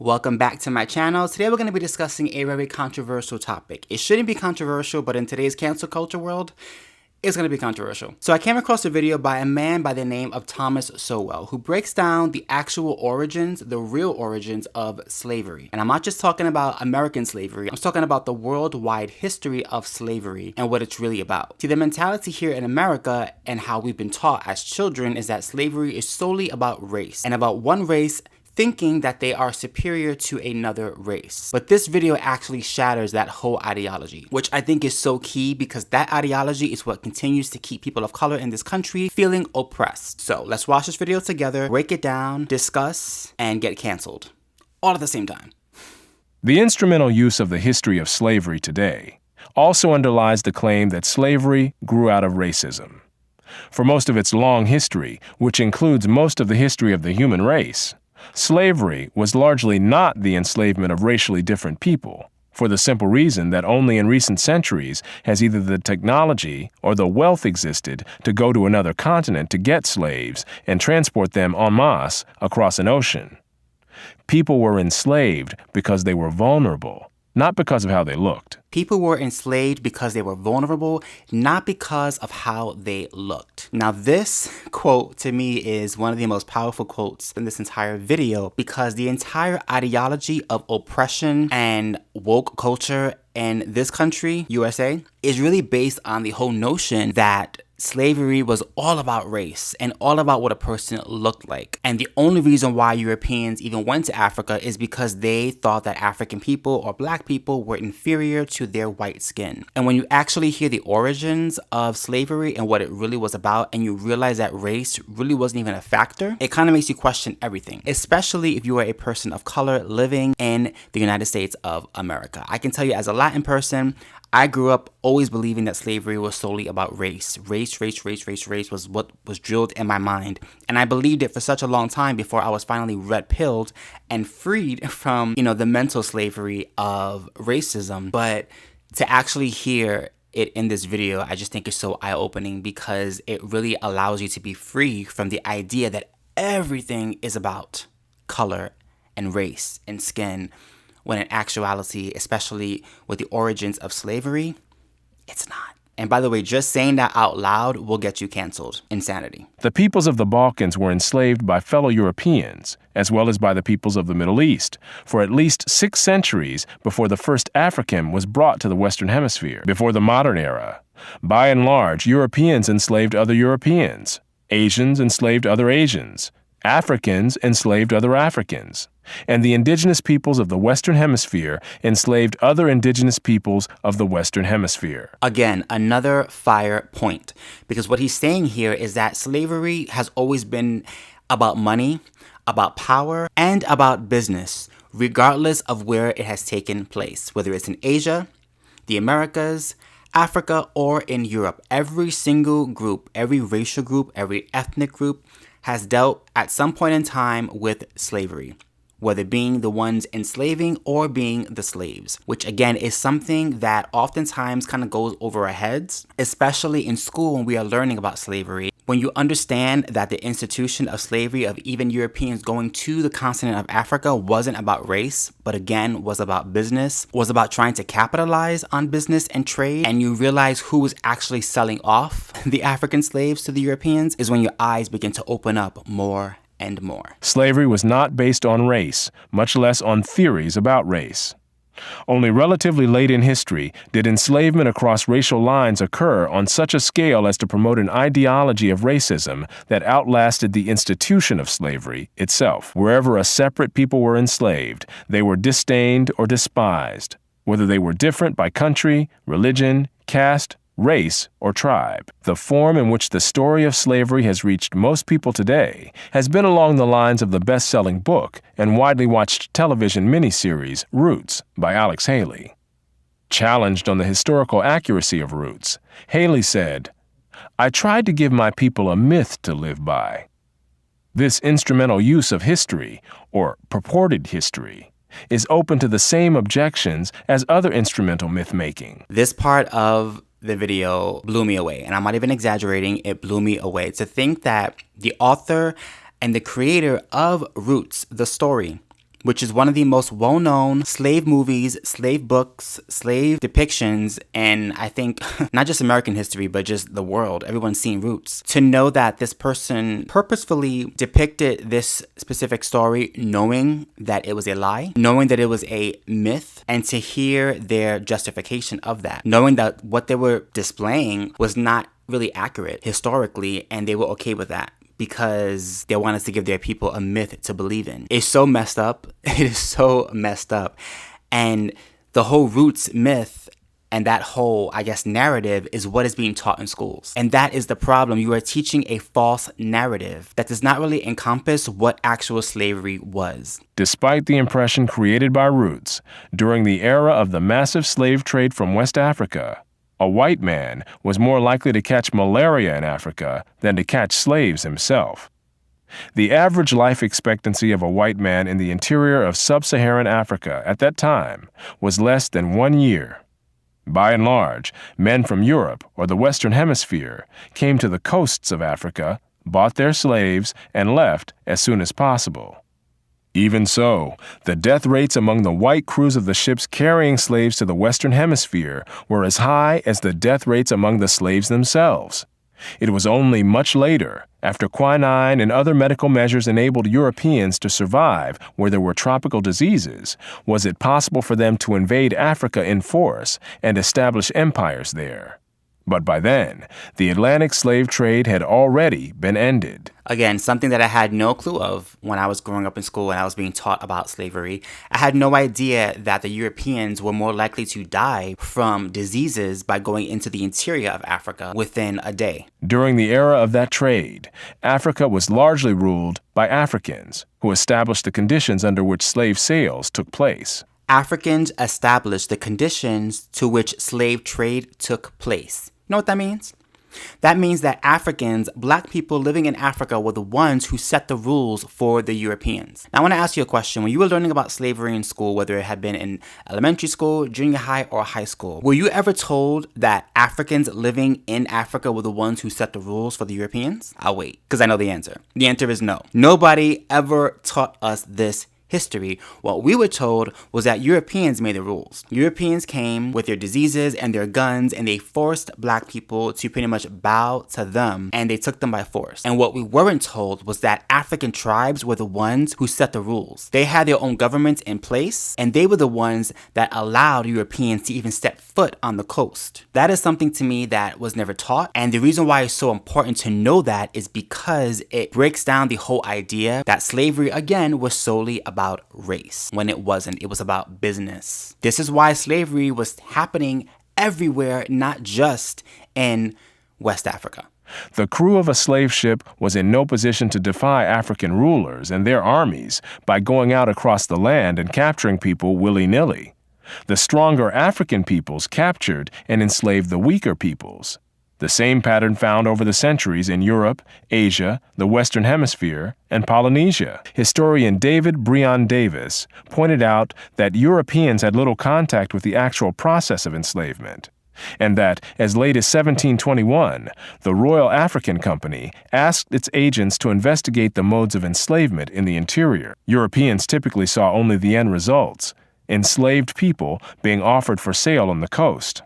Welcome back to my channel. Today we're going to be discussing a very controversial topic. It shouldn't be controversial, but in today's cancel culture world, it's going to be controversial. So I came across a video by a man by the name of Thomas Sowell, who breaks down the actual origins, the real origins of slavery. And I'm not just talking about American slavery, I'm talking about the worldwide history of slavery and what it's really about. See, the mentality here in America and how we've been taught as children is that slavery is solely about race and about one race thinking that they are superior to another race. But this video actually shatters that whole ideology, which I think is so key because that ideology is what continues to keep people of color in this country feeling oppressed. So let's watch this video together, break it down, discuss, and get canceled. All at the same time. The instrumental use of the history of slavery today also underlies the claim that slavery grew out of racism. For most of its long history, which includes most of the history of the human race, slavery was largely not the enslavement of racially different people, for the simple reason that only in recent centuries has either the technology or the wealth existed to go to another continent to get slaves and transport them en masse across an ocean. People were enslaved because they were vulnerable, not because of how they looked. People were enslaved because they were vulnerable, not because of how they looked. Now this quote to me is one of the most powerful quotes in this entire video because the entire ideology of oppression and woke culture in this country, USA, is really based on the whole notion that slavery was all about race and all about what a person looked like. And the only reason why Europeans even went to Africa is because they thought that African people or black people were inferior to their white skin. And when you actually hear the origins of slavery and what it really was about, and you realize that race really wasn't even a factor, it kind of makes you question everything, especially if you are a person of color living in the United States of America. I can tell you as a Latin person, I grew up always believing that slavery was solely about race. Race was what was drilled in my mind. And I believed it for such a long time before I was finally red-pilled and freed from, the mental slavery of racism. But to actually hear it in this video, I just think it's so eye-opening because it really allows you to be free from the idea that everything is about color and race and skin, when in actuality, especially with the origins of slavery, it's not. And by the way, just saying that out loud will get you canceled. Insanity. The peoples of the Balkans were enslaved by fellow Europeans, as well as by the peoples of the Middle East, for at least 6 centuries before the first African was brought to the Western Hemisphere. Before the modern era, by and large, Europeans enslaved other Europeans, Asians enslaved other Asians, Africans enslaved other Africans, and the indigenous peoples of the Western Hemisphere enslaved other indigenous peoples of the Western Hemisphere. Again, another fire point, because what he's saying here is that slavery has always been about money, about power, and about business, regardless of where it has taken place, whether it's in Asia, the Americas, Africa, or in Europe. Every single group, every racial group, every ethnic group has dealt at some point in time with slavery, whether being the ones enslaving or being the slaves, which again is something that oftentimes kind of goes over our heads, especially in school when we are learning about slavery. When you understand that the institution of slavery of even Europeans going to the continent of Africa wasn't about race, but again was about business, was about trying to capitalize on business and trade, and you realize who was actually selling off the African slaves to the Europeans, is when your eyes begin to open up more and more. Slavery was not based on race, much less on theories about race. Only relatively late in history did enslavement across racial lines occur on such a scale as to promote an ideology of racism that outlasted the institution of slavery itself. Wherever a separate people were enslaved, they were disdained or despised, whether they were different by country, religion, caste, race, or tribe. The form in which the story of slavery has reached most people today has been along the lines of the best-selling book and widely watched television miniseries Roots by Alex Haley. Challenged on the historical accuracy of Roots, Haley said, "I tried to give my people a myth to live by." This instrumental use of history, or purported history, is open to the same objections as other instrumental myth-making. This part of the video blew me away, and I'm not even exaggerating, it blew me away. To think that the author and the creator of Roots, the story, which is one of the most well-known slave movies, slave books, slave depictions, and I think not just American history, but just the world. Everyone's seen Roots. To know that this person purposefully depicted this specific story knowing that it was a lie, knowing that it was a myth, and to hear their justification of that, knowing that what they were displaying was not really accurate historically, and they were okay with that because they wanted to give their people a myth to believe in. It's so messed up. It is so messed up. And the whole Roots myth and that whole, I guess, narrative is what is being taught in schools. And that is the problem. You are teaching a false narrative that does not really encompass what actual slavery was. Despite the impression created by Roots, during the era of the massive slave trade from West Africa, a white man was more likely to catch malaria in Africa than to catch slaves himself. The average life expectancy of a white man in the interior of sub-Saharan Africa at that time was less than 1 year. By and large, men from Europe or the Western Hemisphere came to the coasts of Africa, bought their slaves, and left as soon as possible. Even so, the death rates among the white crews of the ships carrying slaves to the Western Hemisphere were as high as the death rates among the slaves themselves. It was only much later, after quinine and other medical measures enabled Europeans to survive where there were tropical diseases, was it possible for them to invade Africa in force and establish empires there. But by then, the Atlantic slave trade had already been ended. Again, something that I had no clue of when I was growing up in school and I was being taught about slavery. I had no idea that the Europeans were more likely to die from diseases by going into the interior of Africa within a day. During the era of that trade, Africa was largely ruled by Africans, who established the conditions under which slave sales took place. Africans established the conditions to which slave trade took place. You know what that means? That means that Africans, black people living in Africa, were the ones who set the rules for the Europeans. Now, I want to ask you a question. When you were learning about slavery in school, whether it had been in elementary school, junior high, or high school, were you ever told that Africans living in Africa were the ones who set the rules for the Europeans? I'll wait, because I know the answer. The answer is no. Nobody ever taught us this history. What we were told was that Europeans made the rules. Europeans came with their diseases and their guns, and they forced black people to pretty much bow to them, and they took them by force. And what we weren't told was that African tribes were the ones who set the rules. They had their own governments in place, and they were the ones that allowed Europeans to even step foot on the coast. That is something to me that was never taught, and the reason why it's so important to know that is because it breaks down the whole idea that slavery, again, was solely about race, when it wasn't. It was about business. This is why slavery was happening everywhere, not just in West Africa. The crew of a slave ship was in no position to defy African rulers and their armies by going out across the land and capturing people willy-nilly. The stronger African peoples captured and enslaved the weaker peoples. The same pattern found over the centuries in Europe, Asia, the Western Hemisphere, and Polynesia. Historian David Breon Davis pointed out that Europeans had little contact with the actual process of enslavement, and that as late as 1721, the Royal African Company asked its agents to investigate the modes of enslavement in the interior. Europeans typically saw only the end results, enslaved people being offered for sale on the coast.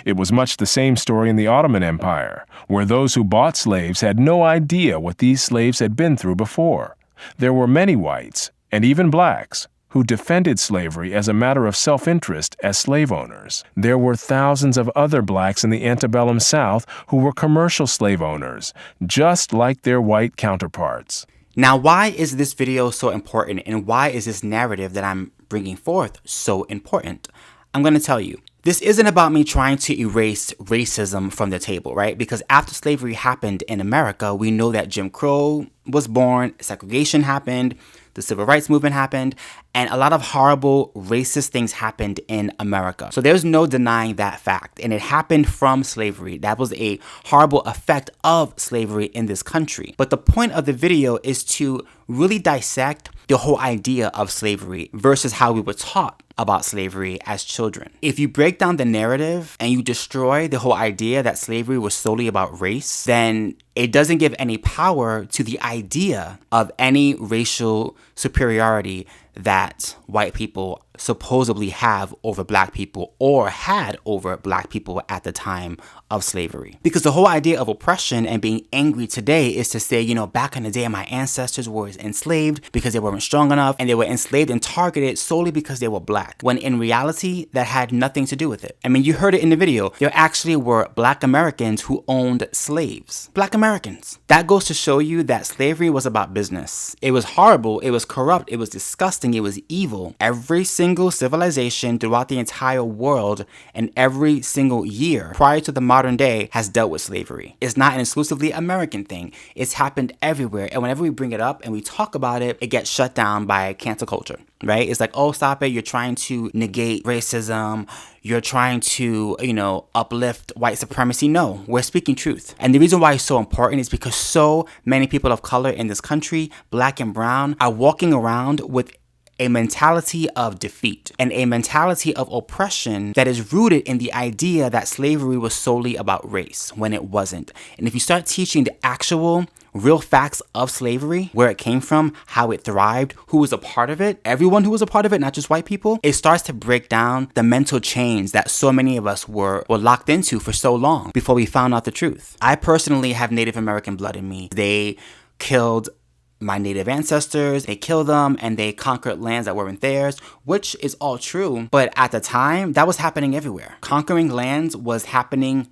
It was much the same story in the Ottoman Empire, where those who bought slaves had no idea what these slaves had been through before. There were many whites, and even blacks, who defended slavery as a matter of self-interest as slave owners. There were thousands of other blacks in the antebellum South who were commercial slave owners, just like their white counterparts. Now, why is this video so important, and why is this narrative that I'm bringing forth so important? I'm going to tell you. This isn't about me trying to erase racism from the table, right? Because after slavery happened in America, we know that Jim Crow was born, segregation happened, the civil rights movement happened, and a lot of horrible racist things happened in America. So there's no denying that fact. And it happened from slavery. That was a horrible effect of slavery in this country. But the point of the video is to really dissect the whole idea of slavery versus how we were taught about slavery as children. If you break down the narrative and you destroy the whole idea that slavery was solely about race, then it doesn't give any power to the idea of any racial superiority that white people supposedly have over black people or had over black people at the time of slavery. Because the whole idea of oppression and being angry today is to say, you know, back in the day, my ancestors were enslaved because they weren't strong enough, and they were enslaved and targeted solely because they were black, when in reality, that had nothing to do with it. I mean, you heard it in the video. There actually were black Americans who owned slaves. Black Americans. That goes to show you that slavery was about business. It was horrible, it was corrupt, it was disgusting, it was evil. Every single civilization throughout the entire world and every single year prior to the modern day has dealt with slavery. It's not an exclusively American thing. It's happened everywhere. And whenever we bring it up and we talk about it, it gets shut down by cancel culture, right? It's like, oh, stop it. You're trying to negate racism. You're trying to, you know, uplift white supremacy. No, we're speaking truth. And the reason why it's so important is because so many people of color in this country, black and brown, are walking around with a mentality of defeat and a mentality of oppression that is rooted in the idea that slavery was solely about race when it wasn't. And if you start teaching the actual real facts of slavery, where it came from, how it thrived, who was a part of it, everyone who was a part of it, not just white people, it starts to break down the mental chains that so many of us were locked into for so long before we found out the truth. I personally have Native American blood in me. They killed my Native ancestors, they killed them, and they conquered lands that weren't theirs, which is all true. But at the time, that was happening everywhere. Conquering lands was happening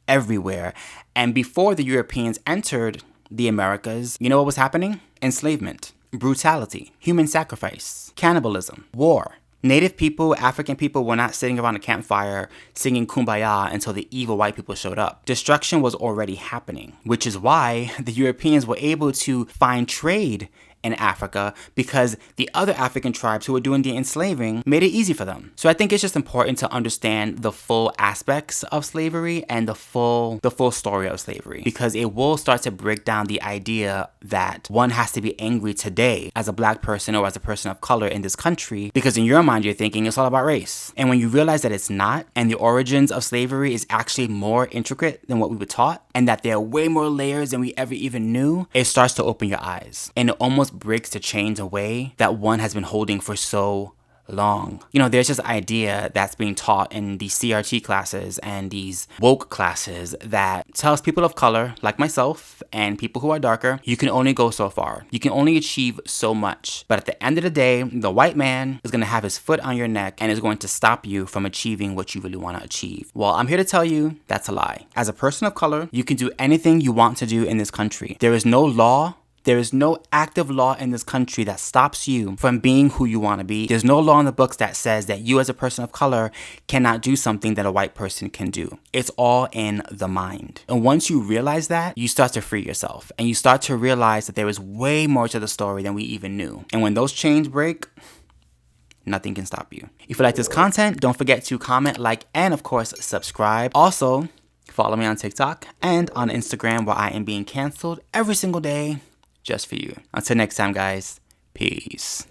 everywhere. And before the Europeans entered the Americas, you know what was happening? Enslavement, brutality, human sacrifice, cannibalism, war. Native people, African people were not sitting around a campfire singing Kumbaya until the evil white people showed up. Destruction was already happening, which is why the Europeans were able to find trade in Africa, because the other African tribes who were doing the enslaving made it easy for them. So I think it's just important to understand the full aspects of slavery and the full story of slavery, because it will start to break down the idea that one has to be angry today as a black person or as a person of color in this country, because in your mind you're thinking it's all about race. And when you realize that it's not, and the origins of slavery is actually more intricate than what we were taught, and that there are way more layers than we ever even knew, it starts to open your eyes. And it almost breaks the chains away that one has been holding for so long. You know, there's this idea that's being taught in these CRT classes and these woke classes that tells people of color, like myself, and people who are darker, you can only go so far. You can only achieve so much. But at the end of the day, the white man is going to have his foot on your neck and is going to stop you from achieving what you really want to achieve. Well, I'm here to tell you that's a lie. As a person of color, you can do anything you want to do in this country. There is no law. There is no active law in this country that stops you from being who you want to be. There's no law in the books that says that you as a person of color cannot do something that a white person can do. It's all in the mind. And once you realize that, you start to free yourself. And you start to realize that there is way more to the story than we even knew. And when those chains break, nothing can stop you. If you like this content, don't forget to comment, like, and of course, subscribe. Also, follow me on TikTok and on Instagram, where I am being canceled every single day just for you. Until next time, guys, peace.